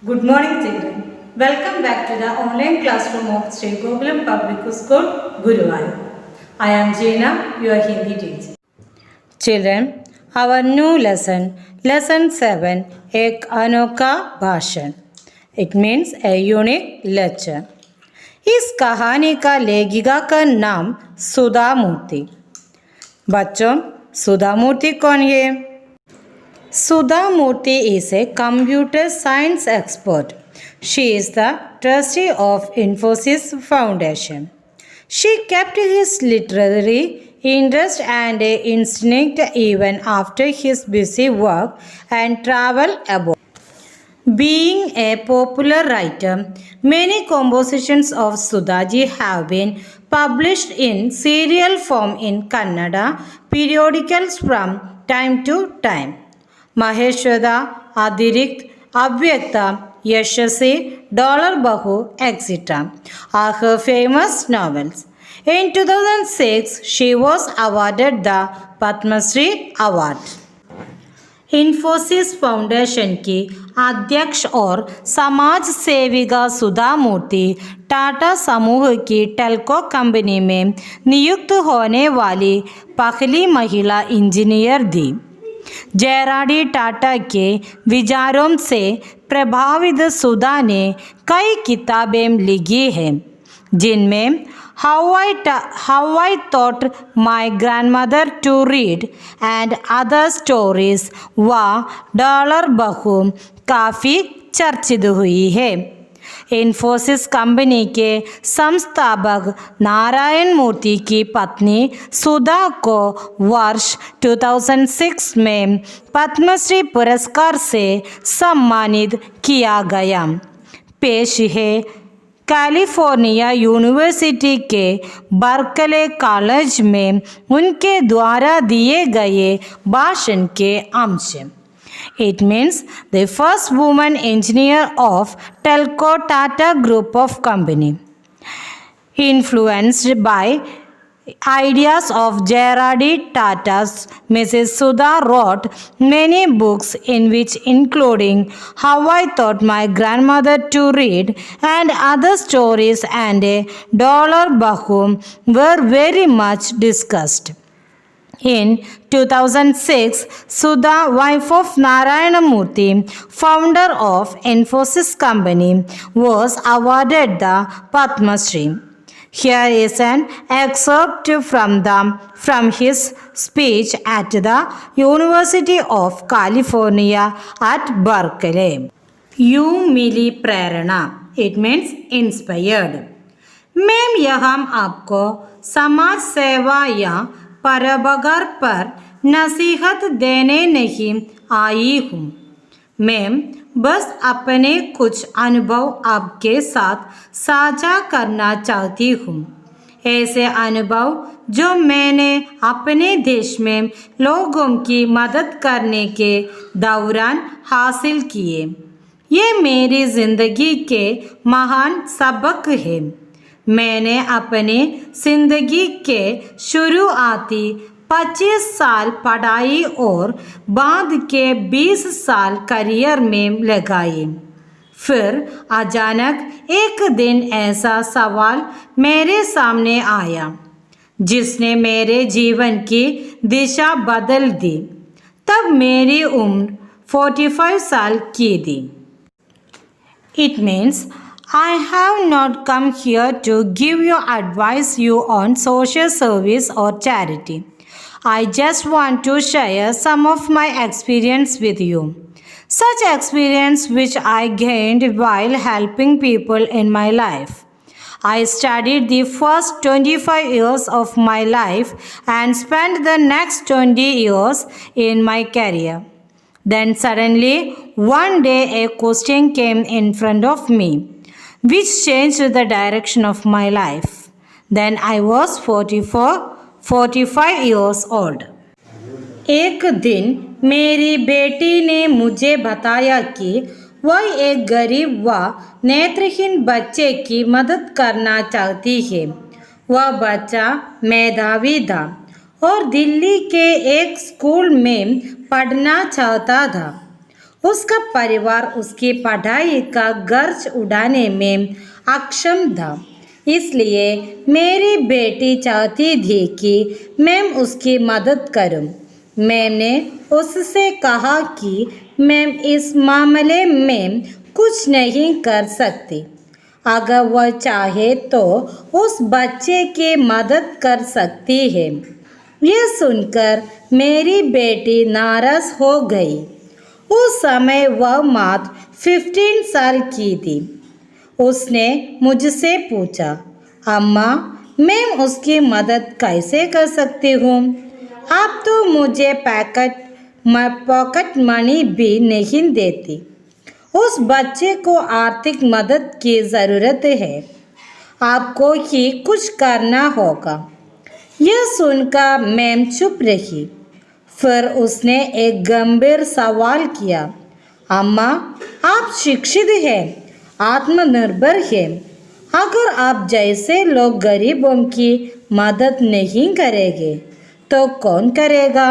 Good morning, children. Welcome back to the online classroom of Sri Gokulam Public School, Guruvayur. I am Jaina, your Hindi teacher. Children, our new lesson, lesson 7, Ek Anoka Bhashan. It means a unique lecture. इस कहानी का लेखिका का नाम सुधा मूर्ति. बच्चों, सुधा मूर्ति कौन है? Sudha Murthy is a computer science expert. She is the trustee of Infosys Foundation. She kept his literary interest and instinct even after his busy work and travel abroad. Being a popular writer, many compositions of Sudhaji have been published in serial form in Kannada periodicals from time to time. Maheshwada, Adirikt, Abhyakta, Yashasi, Dollar Bahu, etc. are her famous novels. In 2006, she was awarded the Padma Shri Award. Infosys foundation की अध्यक्ष और समाज सेविका सुधा मूर्ति टाटा समूह की Telco company में नियुक्त होने वाली पहली महिला इंजीनियर थी. जयराडी टाटा के विचारों से प्रभावित सुधा ने कई किताबें लिखी हैं, जिनमें How I Taught My Grandmother to Read and Other Stories व डॉलर बहू काफ़ी चर्चित हुई है. इन्फोसिस कंपनी के संस्थापक नारायण मूर्ति की पत्नी सुधा को वर्ष 2006 में पद्मश्री पुरस्कार से सम्मानित किया गया. पेश है कैलिफोर्निया यूनिवर्सिटी के बर्कले कॉलेज में उनके द्वारा दिए गए भाषण के अंश. It means the first woman engineer of Telco Tata Group of Company. Influenced by ideas of Jayaradi Tata's, Mrs. Sudha wrote many books in which including How I Taught My Grandmother to Read and Other Stories and Dollar Bahu were very much discussed. In 2006, Sudha, wife of Narayana Murthy, founder of Infosys Company, was awarded the Padma Shri. Here is an excerpt from his speech at the University of California at Berkeley. You milli Prerna. It means inspired. मैं यहाँ आपको समाज सेवा या परोपकार पर नसीहत देने नहीं आई हूँ. मैं बस अपने कुछ अनुभव आपके साथ साझा करना चाहती हूँ. ऐसे अनुभव जो मैंने अपने देश में लोगों की मदद करने के दौरान हासिल किए. ये मेरी ज़िंदगी के महान सबक हैं. मैंने अपने ज़िंदगी के शुरुआती 25 साल पढ़ाई और बाद के 20 साल करियर में लगाए. फिर अचानक एक दिन ऐसा सवाल मेरे सामने आया जिसने मेरे जीवन की दिशा बदल दी. तब मेरी उम्र 45 साल की थी. It means I have not come here to give you advice on social service or charity. I just want to share some of my experience with you. Such experience which I gained while helping people in my life. I studied the first 25 years of my life and spent the next 20 years in my career. Then suddenly, one day a question came in front of me, which changed the direction of my life. Then I was 45 years old. एक दिन मेरी बेटी ने मुझे बताया कि वह एक गरीब व नेत्रहीन बच्चे की मदद करना चाहती है. वह बच्चा मेधावी था और दिल्ली के एक स्कूल में पढ़ना चाहता था. उसका परिवार उसकी पढ़ाई का गर्ज उड़ाने में अक्षम था, इसलिए मेरी बेटी चाहती थी कि मैं उसकी मदद करूं। मैंने उससे कहा कि मैं इस मामले में कुछ नहीं कर सकती। अगर वह चाहे तो उस बच्चे की मदद कर सकती है। यह सुनकर मेरी बेटी नाराज हो गई। उस समय वह मात्र 15 साल की थी। उसने मुझसे पूछा, अम्मा, मैं उसकी मदद कैसे कर सकती हूँ? आप तो मुझे पॉकेट मनी भी नहीं देती। उस बच्चे को आर्थिक मदद की ज़रूरत है। आपको ही कुछ करना होगा। यह सुनकर मैम चुप रही। फिर उसने एक गंभीर सवाल किया, अम्मा, आप शिक्षित हैं, आत्मनिर्भर हैं। अगर आप जैसे लोग गरीबों की मदद नहीं करेंगे तो कौन करेगा?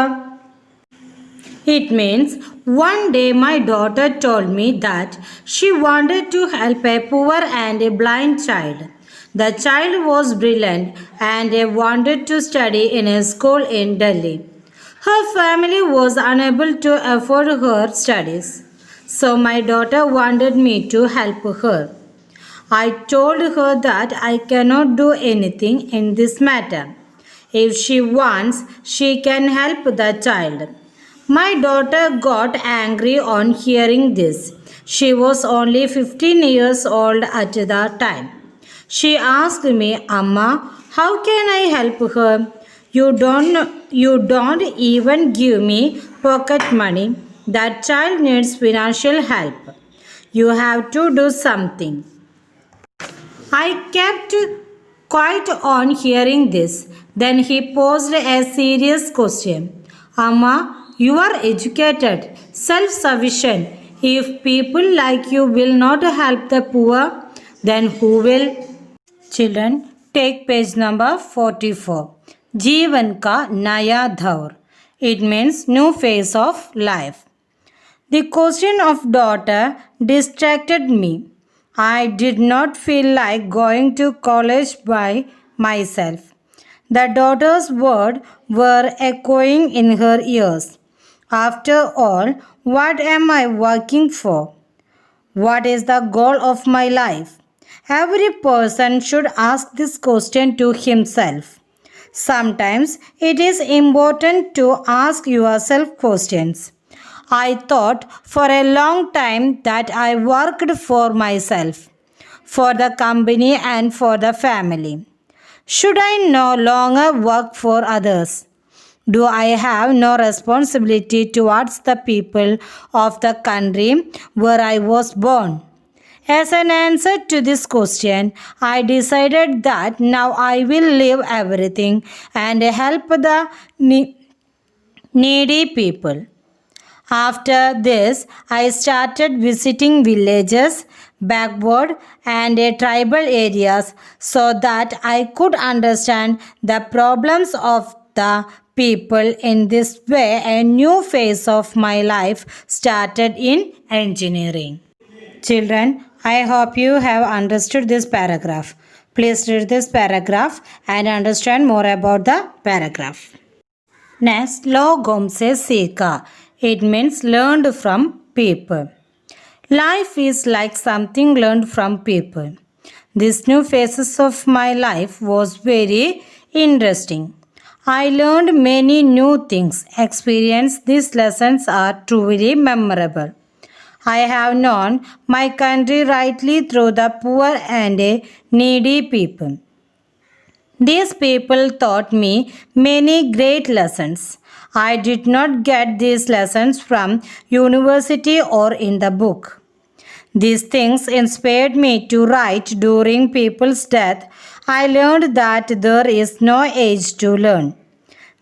It means one day my daughter told me that she wanted to help a poor and a blind child. The child was brilliant and wanted to study in a school in Delhi. Her family was unable to afford her studies, so my daughter wanted me to help her. I told her that I cannot do anything in this matter. If she wants, she can help the child. My daughter got angry on hearing this. She was only 15 years old at the time. She asked me, Amma, how can I help her? You don't even give me pocket money. That child needs financial help. You have to do something. I kept quiet on hearing this. Then he posed a serious question. Amma, you are educated, self sufficient. If people like you will not help the poor, then who will? Children, take page number 44. Jeevan ka naya dhaur. It means new phase of life. The question of daughter distracted me. I did not feel like going to college by myself. The daughter's words were echoing in her ears. After all, what am I working for? What is the goal of my life? Every person should ask this question to himself. Sometimes it is important to ask yourself questions. I thought for a long time that I worked for myself, for the company, and for the family. Should I no longer work for others? Do I have no responsibility towards the people of the country where I was born? As an answer to this question, I decided that now I will leave everything and help the needy people. After this, I started visiting villages, backward and tribal areas so that I could understand the problems of the people. In this way, a new phase of my life started in engineering. Children, I hope you have understood this paragraph. Please read this paragraph and understand more about the paragraph. Next, logom se sika. It means learned from people. Life is like something learned from people. This new phases of my life was very interesting. I learned many new things. Experience these lessons are truly memorable. I have known my country rightly through the poor and needy people. These people taught me many great lessons. I did not get these lessons from university or in the book. These things inspired me to write during people's death. I learned that there is no age to learn.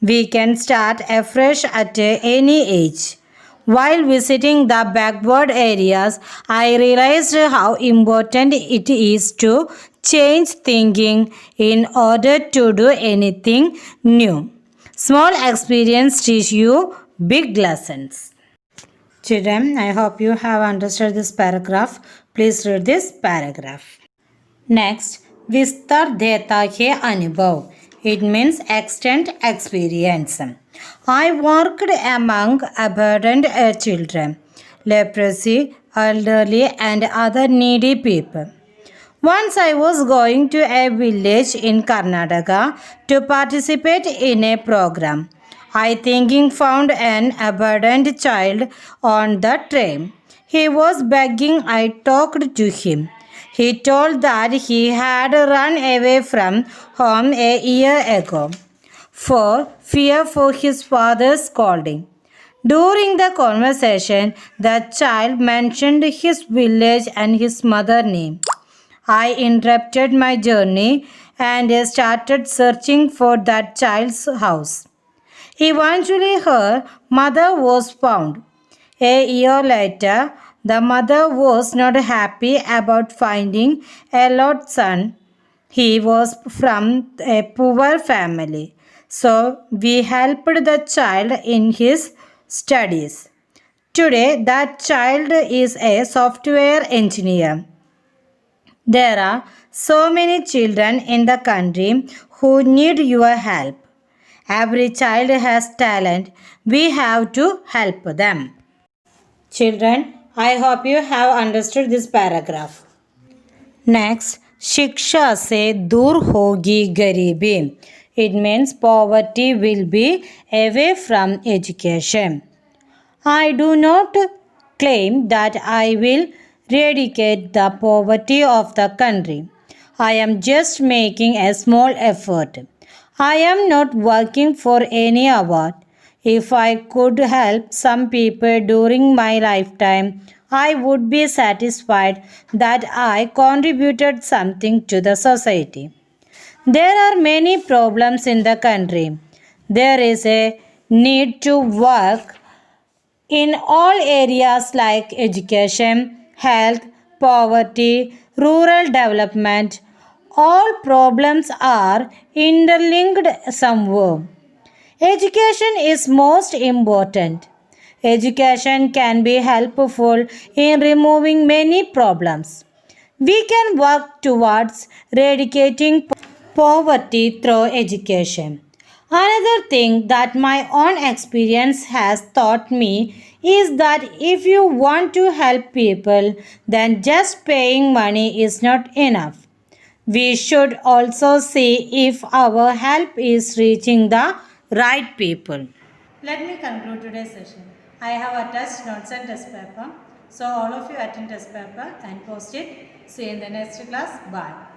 We can start afresh at any age. While visiting the backward areas, I realized how important it is to change thinking in order to do anything new. Small experience teach you big lessons. Children, I hope you have understood this paragraph. Please read this paragraph. Next, Vistar deta hai anubhav. It means extent experience. I worked among abandoned children, leprosy, elderly, and other needy people. Once I was going to a village in Karnataka to participate in a program. I thinking found an abandoned child on the train. He was begging. I talked to him. He told that he had run away from home a year ago for fear for his father's scolding. During the conversation, the child mentioned his village and his mother name. I interrupted my journey and started searching for that child's house. Eventually, her mother was found. A year later, the mother was not happy about finding a lost son. He was from a poor family. So, we helped the child in his studies. Today, that child is a software engineer. There are so many children in the country who need your help. Every child has talent. We have to help them. Children, I hope you have understood this paragraph. Next, Shiksha se dur hogi garibi. It means poverty will be away from education. I do not claim that I will eradicate the poverty of the country. I am just making a small effort. I am not working for any award. If I could help some people during my lifetime, I would be satisfied that I contributed something to the society. There are many problems in the country. There is a need to work in all areas like education, health, poverty, rural development. All problems are interlinked somewhere. Education is most important. Education can be helpful in removing many problems. We can work towards eradicating poverty through education. Another thing that my own experience has taught me is that if you want to help people, then just paying money is not enough. We should also see if our help is reaching the right people. Let me conclude today's session. I have attached notes and test paper. So all of you attend test paper and post it. See you in the next class. Bye.